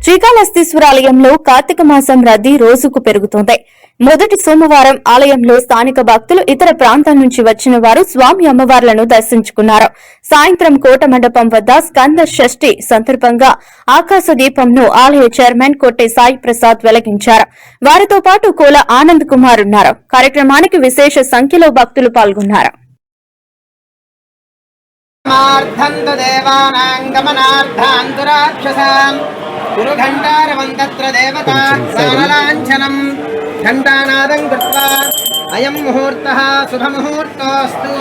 శ్రీకాళహస్తీశ్వర ఆలయంలో కార్తీక మాసం రద్దీ రోజుకు పెరుగుతోంది. మొదటి సోమవారం ఆలయంలో స్థానిక భక్తులు ఇతర ప్రాంతాల నుంచి వచ్చిన వారు స్వామి అమ్మవార్లను దర్శించుకున్నారు. సాయంత్రం కోట మండపం వద్ద స్కంద షష్ఠి సందర్భంగా ఆకాశ దీపంను ఆలయ చైర్మన్ కొట్టే సాయి ప్రసాద్ వెలిగించారు. వారితో పాటు కోల ఆనంద్ కుమార్ ఉన్నారు. కార్యక్రమానికి విశేష సంఖ్యలో భక్తులు పాల్గొన్నారు. घंटानादं कृत्वा अयं मुहूर्तः शुभमुहूर्तोऽस्तु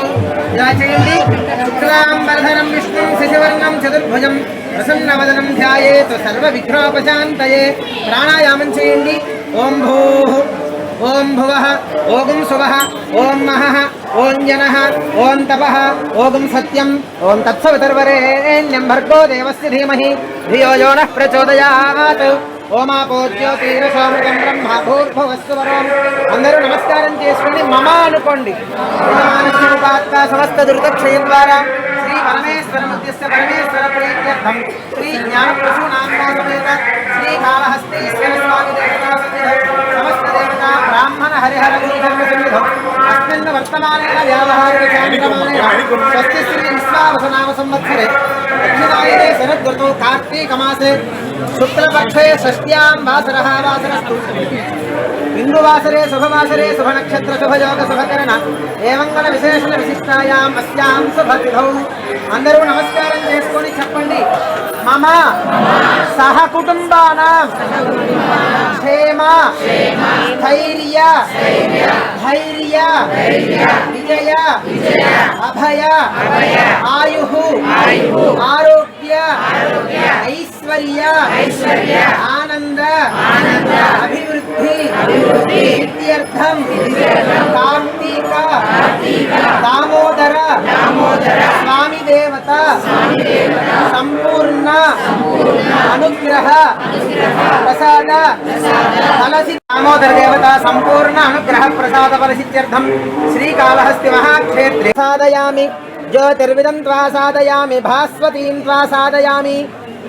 याचयन्ति शुक्लाम्बरधरं विष्णुं शशिवर्णं चतुर्भुजं प्रसन्नवदनं ध्यायेत् सर्वविघ्नोपशान्तये प्राणायामं चेयन्ति ओं भूः ओं भुवः ओं सुवः ओं महः ओं जनः ओं तपः ओं सत्यं ओं तत्सवितुर्वरेण्यं भर्गो देवस्य धीमहि धियो यो नः प्रचोदयात् ओमापो ज्योतिरसोमृतं ब्रह्म भूर्भुवस्सुवरों अंदरू नमस्कारं चेसुकोंडि मम अनुकोंडि मानसिकोपात्ता समस्त दुर्दक्षय द्वारा श्री परमेश्वर मध्यस्थ परमेश्वर प्रीत्यर्थं श्री ज्ञानप्रसूनाम्ना समेत श्री कालहस्तीश्वर स्वामी देवता सन्निधौ समस्त देवता ब्राह्मण हरिहर गुरुधर्म सन्निधौ अस्मिन् वर्तमानेन व्यावहारिक चान्द्रमानेन स्वस्ति श्री विश्वावसुनाम संवत्सरे दक्षिणायने शरदृतौ कार्तीकमासे शुक्लपक्षे षष्ट्यां वासरः वासरस्तु हिन्दुवासरे शुभवासरे शुभनक्षत्र शुभयोग शुभकरण एवं विशेषण विशिष्टायाम् अस्यां शुभतिथौ अंदरू नमस्कारं चेसुकोनि चेप्पंडि मम सह कुटुंबानां क्षेम स्थैर्य धैर्य विजय अभय आयुः आरोग्य ऐश्वर्य आनंद अभिवृद्धि इत्यर्थं कार्तिक दामोदर स्वामी देवता संपूर्ण अनुग्रह प्रसाद फलसि दामोदर देवता संपूर्ण अनुग्रह प्रसाद फलसित्यर्थं श्रीकालहस्ती महाक्षेत्रे साधयामि ज्योतिर्विदं त्वा साधयामि भास्वतीं त्वा साधयामि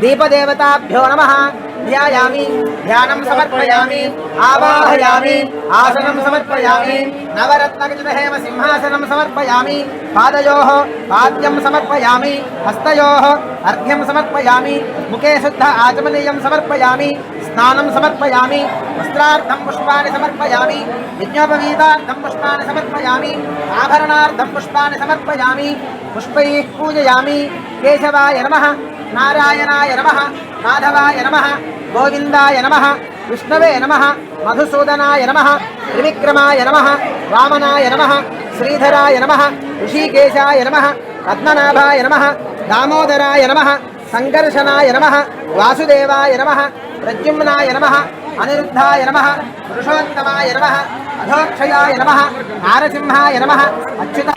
दीपदेवताभ्यो नमः ध्यायामि ध्यानं समर्पयामि आवाहयामि आसनं समर्पयामि नवरत्नखचितहेम सिंहासनं समर्पयामि पादयोः पाद्यं समर्पयामि हस्तयोः अर्घ्यं समर्पयामि मुखे शुद्ध आचमनीयं समर्पयामि स्नानं समर्पयामि वस्त्रार्थं पुष्पाणि समर्पयामि यज्ञोपवीतार्थं पुष्पाणि समर्पयामि आभरणार्थं पुष्पाणि समर्पयामि पुष्पैः पूजयामि केशवाय नमः नारायणाय नमः माधवाय नमः गोविंदाय नमः विष्णवे नमः मधुसूदनाय नमः त्रिविक्रमाय नमः वामनाय नमः श्रीधराय नमः ऋषिकेशाय नमः पद्मनाभाय नमः दामोदराय नमः संकर्षणाय नमः वासुदेवाय नमः प्रद्युम्नाय नमः अनिरुद्धाय नमः पुरुषोत्तमाय नमः अधोक्षयाय नमः नारसिंहाय नमः अच्युत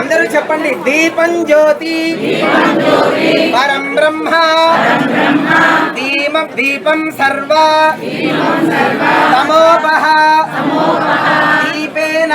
అందరూ చెప్పండి దీపం జ్యోతి పరం బ్రహ్మ దీపం సర్వ తమోపహ దీపేన